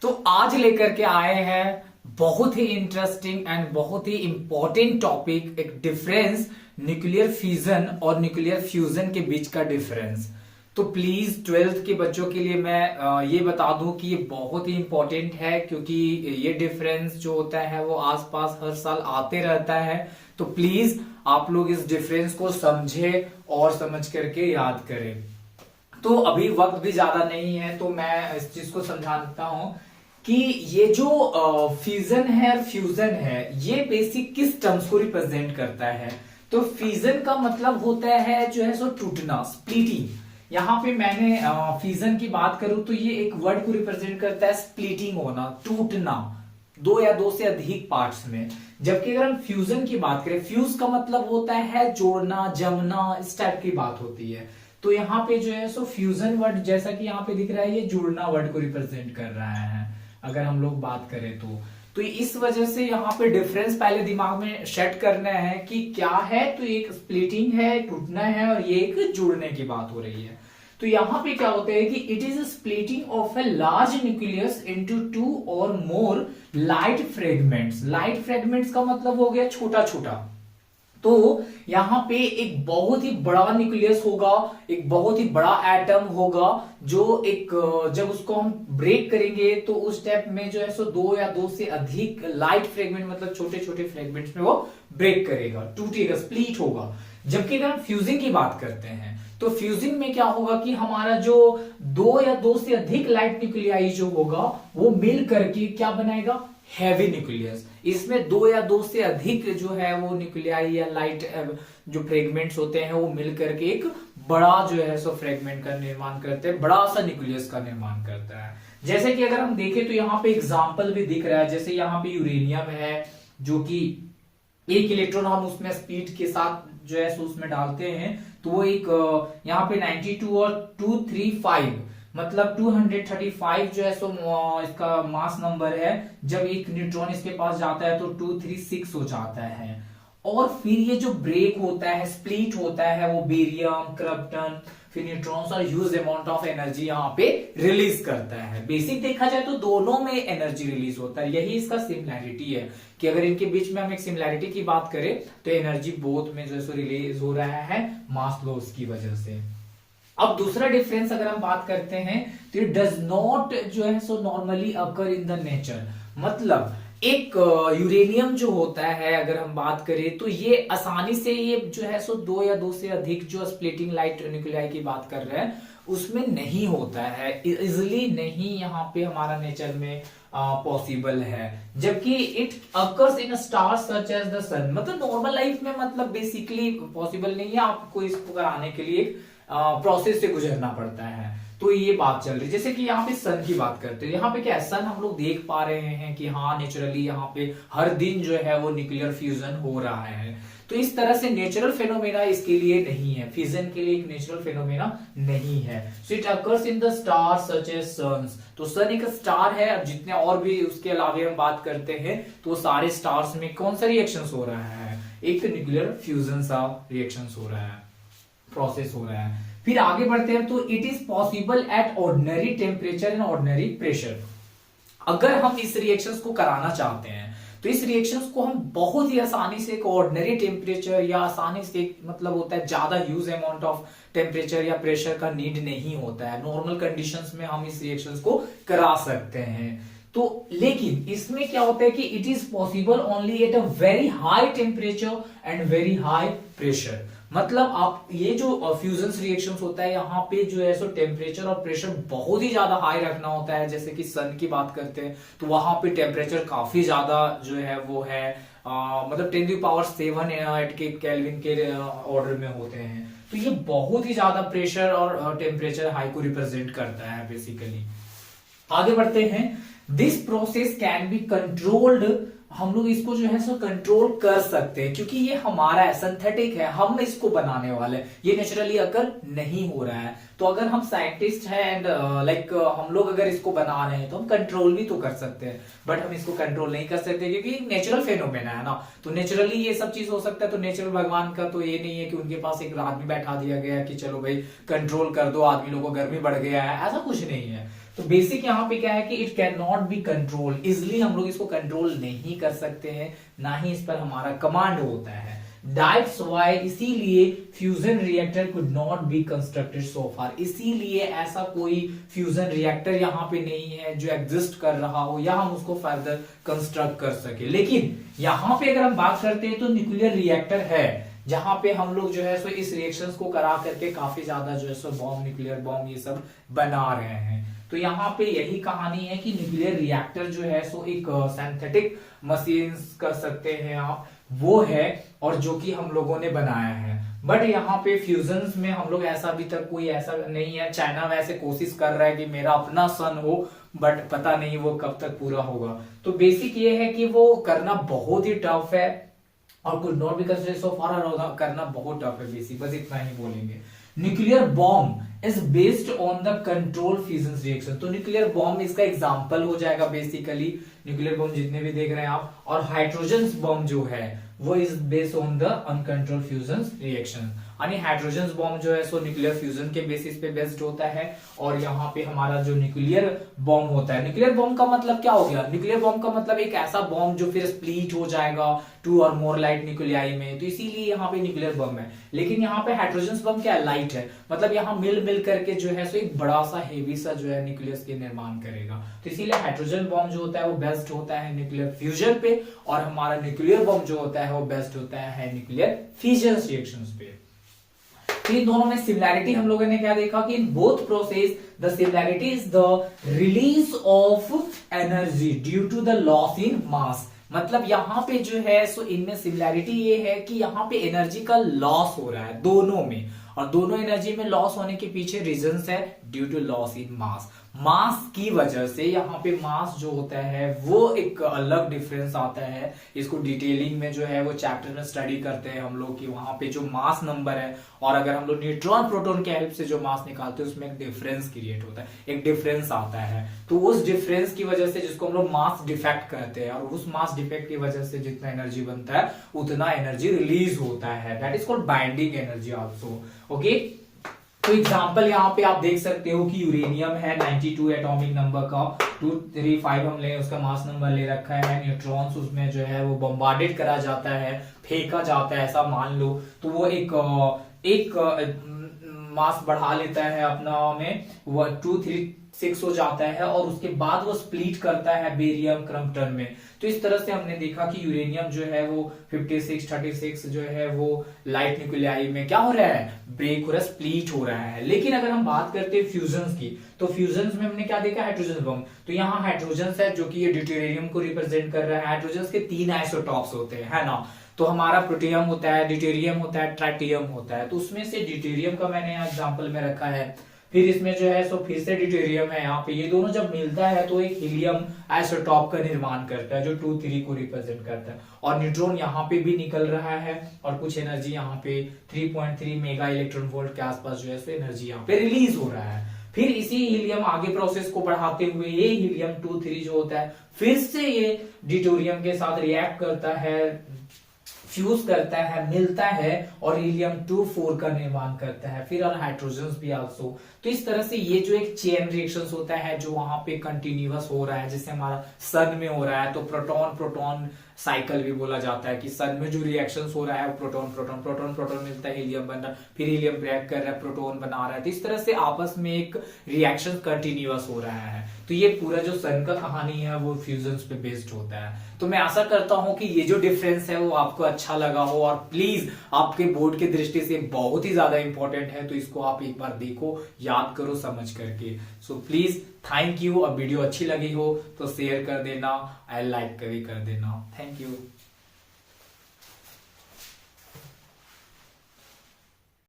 तो आज लेकर के आए हैं बहुत ही इंटरेस्टिंग एंड बहुत ही इंपॉर्टेंट टॉपिक, एक डिफरेंस न्यूक्लियर फिजन और न्यूक्लियर फ्यूजन के बीच का डिफरेंस। तो प्लीज 12th के बच्चों के लिए मैं ये बता दूं कि ये बहुत ही इंपॉर्टेंट है, क्योंकि ये डिफरेंस जो होता है वो आसपास हर साल आते रहता है। तो प्लीज आप लोग इस डिफरेंस को समझे और समझ करके याद करें। तो अभी वक्त भी ज्यादा नहीं है, तो मैं इस चीज को समझाता हूं कि ये जो फ्यूजन है और फ्यूजन है ये बेसिक किस टर्म्स को रिप्रेजेंट करता है। तो फ्यूजन का मतलब होता है जो है सो टूटना, स्प्लिटिंग। यहाँ पे मैंने फ्यूजन की बात करूं तो ये एक वर्ड को रिप्रेजेंट करता है स्प्लिटिंग होना, टूटना, दो या दो से अधिक पार्ट्स में। जबकि अगर हम फ्यूजन की बात करें, फ्यूज का मतलब होता है जोड़ना, जमना, इस टाइप की बात होती है। तो यहाँ पे जो है सो फ्यूजन वर्ड जैसा कि यहाँ पे दिख रहा है, ये जुड़ना वर्ड को रिप्रेजेंट कर रहा है अगर हम लोग बात करें तो इस वजह से यहाँ पे डिफरेंस पहले दिमाग में सेट करना है कि क्या है। तो एक स्प्लिटिंग है, टूटना है, और ये एक जुड़ने की बात हो रही है। तो यहाँ पे क्या होता है कि it is splitting of a large nucleus into two और more light fragments. Light fragments का मतलब हो गया छोटा छोटा। तो यहाँ पे एक बहुत ही बड़ा न्यूक्लियस होगा, एक बहुत ही बड़ा एटम होगा, जो एक जब उसको हम ब्रेक करेंगे तो उस स्टेप में जो है सो दो या दो से अधिक लाइट फ्रेगमेंट, मतलब छोटे छोटे फ्रेगमेंट्स में वो ब्रेक करेगा, टूटेगा, स्प्लिट होगा। जबकि अगर हम फ्यूजिंग की बात करते हैं तो फ्यूजिंग में क्या होगा कि हमारा जो दो या दो से अधिक लाइट न्यूक्लियाई जो होगा वो मिल करके क्या बनाएगा, हैवी न्यूक्लियस। इसमें दो या दो से अधिक जो है वो न्यूक्लियाई या लाइट जो फ्रेगमेंट्स होते हैं वो मिल करके एक बड़ा जो है सो फ्रेगमेंट का निर्माण करते हैं, बड़ा सा न्यूक्लियस का निर्माण करता है। जैसे कि अगर हम देखें तो यहाँ पे एग्जाम्पल भी दिख रहा है। जैसे यहाँ पे यूरेनियम है, जो कि एक इलेक्ट्रॉन हम उसमें स्पीड के साथ जो है सो उसमें डालते हैं तो वो एक यहाँ पे 92 और 235 मतलब 235 जो है सो इसका मास नंबर है। जब एक न्यूट्रॉन इसके पास जाता है तो 236 हो जाता है। और फिर ये जो ब्रेक होता है, स्प्लिट होता है, वो बेरियम, क्रप्टन, फिर न्यूट्रॉन्स और ह्यूज अमाउंट ऑफ एनर्जी यहाँ पे रिलीज करता है। बेसिक देखा जाए तो दोनों में एनर्जी रिलीज होता है, यही इसका सिमिलैरिटी है कि अगर इनके बीच में हम एक सिमिलैरिटी की बात करें तो एनर्जी बोथ में जो है सो रिलीज हो रहा है मास लॉस की वजह से। अब दूसरा डिफरेंस अगर हम बात करते हैं तो इट डज नॉट जो है so normally occur in the nature. मतलब एक यूरेनियम जो होता है अगर हम बात करें तो ये आसानी से ये जो है सो दो या दो से अधिक जो स्प्लिटिंग लाइट न्यूक्लियाई की बात कर रहे हैं उसमें नहीं होता है, इजिली नहीं यहाँ पे हमारा नेचर में पॉसिबल है। जबकि it occurs in star such as the sun. मतलब नॉर्मल लाइफ में मतलब बेसिकली पॉसिबल नहीं है, आपको इसको कराने के लिए प्रोसेस से गुजरना पड़ता है। तो ये बात चल रही है। जैसे कि यहाँ पे सन की बात करते हैं, यहाँ पे क्या है, सन हम लोग देख पा रहे हैं कि हाँ नेचुरली यहाँ पे हर दिन जो है वो न्यूक्लियर फ्यूजन हो रहा है। तो इस तरह से नेचुरल फेनोमेना इसके लिए नहीं है, फ्यूजन के लिए एक नेचुरल फेनोमेना नहीं है। So it occurs in the star such as suns. तो सन एक स्टार है, अब जितने और भी उसके अलावा हम बात करते हैं तो सारे स्टार्स में कौन सा रिएक्शन हो रहा है, एक न्यूक्लियर फ्यूजन सा रिएक्शन हो रहा है, प्रोसेस हो रहा है। फिर आगे बढ़ते हैं तो it is possible at ordinary temperature and ordinary pressure. अगर हम इस रिएक्शंस को कराना चाहते हैं तो इस रिएक्शंस को हम बहुत ही आसानी से एक ऑर्डिनरी टेम्परेचर या आसानी से, मतलब होता है ज्यादा ह्यूज अमाउंट ऑफ टेम्परेचर या प्रेशर का नीड नहीं होता है, नॉर्मल कंडीशंस में हम इस रिएक्शंस को करा सकते हैं। तो लेकिन इसमें क्या होता है कि it is possible only at a very high temperature and very high pressure. मतलब आप ये जो फ्यूजन रिएक्शंस होता है यहाँ पे जो है सो टेम्परेचर और प्रेशर बहुत ही ज्यादा हाई रखना होता है। जैसे कि सन की बात करते हैं तो वहां पे टेम्परेचर काफी ज्यादा जो है वो है मतलब 10⁷ के केल्विन के ऑर्डर में होते हैं। तो ये बहुत ही ज्यादा प्रेशर और टेम्परेचर हाई को रिप्रेजेंट करता है बेसिकली। आगे बढ़ते हैं। This process can be controlled. हम लोग इसको जो है सो कंट्रोल कर सकते हैं क्योंकि ये हमारा है, सिंथेटिक है, हम इसको बनाने वाले, ये नेचुरली अगर नहीं हो रहा है। तो अगर हम साइंटिस्ट हैं एंड लाइक हम लोग अगर इसको बना रहे हैं तो हम कंट्रोल भी तो कर सकते हैं, बट हम इसको कंट्रोल नहीं कर सकते क्योंकि नेचुरल फेनोमेना है ना। तो नेचुरली ये सब चीज हो सकता है। तो नेचुरल भगवान का तो ये नहीं है कि उनके पास एक आदमी बैठा दिया गया कि चलो भाई कंट्रोल कर दो, आदमी लोगों को गर्मी बढ़ गया है, ऐसा कुछ नहीं है। तो बेसिक यहाँ पे क्या है कि it can not be control, easily हम लोग इसको कंट्रोल नहीं कर सकते हैं, ना ही इस पर हमारा कमांड होता है। दैट्स वाई, इसीलिए fusion reactor could not be constructed so far, इसीलिए ऐसा कोई फ्यूजन रिएक्टर यहाँ पे नहीं है जो एग्जिस्ट कर रहा हो या हम उसको फर्दर कंस्ट्रक्ट कर सके। लेकिन यहाँ पे अगर हम बात करते हैं तो न्यूक्लियर रिएक्टर है जहां पे हम लोग जो है सो इस रिएक्शंस को करा करके काफी ज्यादा जो है सो बॉम्ब, न्यूक्लियर बॉम्ब ये सब बना रहे हैं। तो यहाँ पे यही कहानी है कि न्यूक्लियर रिएक्टर जो है सो एक सिंथेटिक मशीन कर सकते हैं आप, वो है और जो कि हम लोगों ने बनाया है। बट यहाँ पे फ्यूजन्स में हम लोग ऐसा अभी तक कोई ऐसा नहीं है। चाइना वैसे कोशिश कर रहा है कि मेरा अपना सन हो, बट पता नहीं वो कब तक पूरा होगा। तो बेसिक ये है कि वो करना बहुत ही टफ है और कुड नॉट बी कंसिडर्ड सो फार, करना बहुत टफ है बेसिक, बस इतना ही बोलेंगे। Nuclear bomb is based on the control fusion reaction, तो न्यूक्लियर बॉम्ब इसका एग्जांपल हो जाएगा बेसिकली, न्यूक्लियर बॉम्ब जितने भी देख रहे हैं आप। और हाइड्रोजन बॉम्ब जो है वो is based on the uncontrolled fusion reaction, यानी हाइड्रोजन बॉम्ब जो है सो न्यूक्लियर फ्यूजन के बेसिस पे बेस्ड होता है। और यहाँ पे हमारा जो न्यूक्लियर बॉम्ब होता है, न्यूक्लियर बॉम्ब का मतलब क्या हो गया, न्यूक्लियर बॉम्ब का मतलब एक ऐसा बॉम्ब जो फिर स्प्लिट हो जाएगा 2 और मोर लाइट न्यूक्लियाई में, तो इसीलिए यहाँ पे न्यूक्लियर बॉम्ब है। लेकिन यहाँ पे हाइड्रोजन बॉम्ब क्या है, लाइट है, मतलब यहाँ मिल करके जो है सो एक बड़ा सा हेवी सा जो है न्यूक्लियस के निर्माण करेगा। तो इसीलिए हाइड्रोजन बॉम्ब जो होता है वो बेस्ड होता है न्यूक्लियर फ्यूजन पे, और हमारा न्यूक्लियर बॉम्ब जो होता है वो बेस्ड होता है न्यूक्लियर फिजन रिएक्शंस पे। तो इन दोनों में सिमिलैरिटी हम लोगों ने क्या देखा कि in both process the similarity is the release of energy due to the loss in mass, मतलब यहाँ पे जो है सो इनमें सिमिलैरिटी ये है कि यहाँ पे एनर्जी का लॉस हो रहा है दोनों में, और दोनों एनर्जी में लॉस होने के पीछे रीजंस है ड्यू टू लॉस इन मास। मास की वजह से यहाँ पे मास जो होता है वो एक अलग डिफरेंस आता है। इसको डिटेलिंग में जो है वो चैप्टर में स्टडी करते हैं हम लोग कि वहां पे जो मास नंबर है और अगर हम लोग न्यूट्रॉन प्रोटॉन के हेल्प से जो मास निकालते हैं उसमें एक डिफरेंस क्रिएट होता है, एक डिफरेंस आता है। तो उस डिफरेंस की वजह से जिसको हम लोग मास डिफेक्ट कहते हैं, और उस मास डिफेक्ट की वजह से जितना एनर्जी बनता है उतना एनर्जी रिलीज होता है, that is called binding energy also. Okay, तो एग्जांपल यहाँ पे आप देख सकते हो कि यूरेनियम है 92 एटॉमिक नंबर का, 235 हम ले उसका मास नंबर ले रखा है। न्यूट्रॉन्स उसमें जो है वो बम्बार्डेड करा जाता है, फेंका जाता है ऐसा मान लो, तो वो एक मास बढ़ा लेता है अपना में, वो 236 हो जाता है और उसके बाद वो स्प्लिट करता है बेरियम क्रम्पटन में। तो इस तरह से हमने देखा कि यूरेनियम जो है वो 36 जो है वो लाइट न्यूक्लियाई में क्या हो रहा है, ब्रेक हो रहा है, स्प्लिट हो रहा है। लेकिन अगर हम बात करते हैं फ्यूजन्स की, तो फ्यूजन्स में हमने क्या देखा, हाइड्रोजन बॉम्ब। तो यहाँ हाइड्रोजन है जो कि ये ड्यूटेरियम को रिप्रेजेंट कर रहा है। हाइड्रोजन के 3 आइसोटॉप्स होते हैं, है ना। तो हमारा प्रोटियम होता है, ड्यूटेरियम होता है, ट्राइटियम होता है। तो उसमें से ड्यूटेरियम का मैंने यहाँ एग्जांपल में रखा है। फिर इसमें जो है सो फिर से ड्यूटेरियम है यहाँ पे, ये दोनों जब मिलता है तो एक हीलियम आइसोटॉप का निर्माण करता है जो 2-3 को रिप्रेजेंट करता है। और न्यूट्रॉन यहाँ पे भी निकल रहा है और कुछ एनर्जी यहाँ पे 3.3 मेगा इलेक्ट्रॉन वोल्ट के आसपास जो है सो एनर्जी यहाँ पे रिलीज हो रहा है। फिर इसी हीलियम आगे प्रोसेस को बढ़ाते हुए ये हीलियम 2-3 जो होता है फिर से ये ड्यूटेरियम के साथ रिएक्ट करता है, फ्यूज करता है, मिलता है और हीलियम 2-4 का निर्माण करता है, फिर और हाइड्रोजन भी आल्सो। तो इस तरह से ये जो एक चेन रिएक्शंस होता है जो वहां पे कंटिन्यूअस हो रहा है, जैसे हमारा सन में हो रहा है, तो प्रोटॉन प्रोटॉन साइकिल भी बोला जाता है कि सन में जो रिएक्शंस हो रहा है वो प्रोटॉन प्रोटॉन प्रोटॉन प्रोटॉन मिलता है, हीलियम बन रहा है, फिर हीलियम रिएक्ट कर रहा है, प्रोटॉन बना रहा है। तो इस तरह से आपस में एक रिएक्शन कंटिन्यूअस हो रहा है। तो ये पूरा जो सन का कहानी है वो फ्यूजन्स पे बेस्ड होता है। तो मैं आशा करता हूं कि ये जो डिफरेंस है वो आपको अच्छा लगा हो, और प्लीज आपके बोर्ड की दृष्टि से बहुत ही ज्यादा इंपॉर्टेंट है, तो इसको आप एक बार देखो, याद करो समझ करके। So please thank you. अब वीडियो अच्छी लगी हो तो शेयर कर देना, लाइक भी कर देना। Thank you.